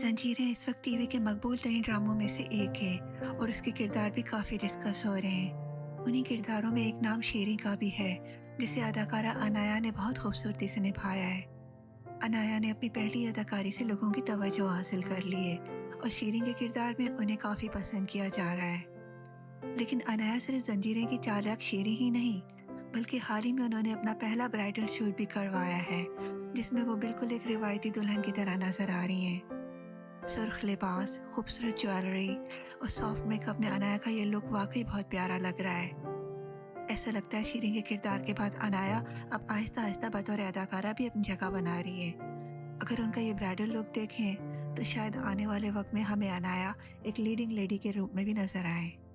زنجیریں اس وقت T V کے مقبول ترین ڈراموں میں سے ایک ہے اور اس کے کردار بھی کافی ڈسکس ہو رہے ہیں۔ انہی کرداروں میں ایک نام شیریں کا بھی ہے، جسے اداکارہ انایا نے بہت خوبصورتی سے نبھایا ہے۔ انایا نے اپنی پہلی اداکاری سے لوگوں کی توجہ حاصل کر لی ہے اور شیریں کے کردار میں انہیں کافی پسند کیا جا رہا ہے۔ لیکن انایا صرف زنجیریں کی چالاک شیریں ہی نہیں، بلکہ حال ہی میں انہوں نے اپنا پہلا برائڈل شوٹ بھی کروایا ہے، جس میں وہ بالکل ایک روایتی دلہن کی طرح نظر آ رہی ہیں۔ سرخ لباس، خوبصورت جویلری اور سافٹ میک اپ میں انایا کا یہ لک واقعی بہت پیارا لگ رہا ہے۔ ایسا لگتا ہے شیریں کے کردار کے بعد انایا اب آہستہ آہستہ بطور اداکارہ بھی اپنی جگہ بنا رہی ہے۔ اگر ان کا یہ برائڈل لک دیکھیں تو شاید آنے والے وقت میں ہمیں انایا ایک لیڈنگ لیڈی کے روپ میں بھی نظر آئے۔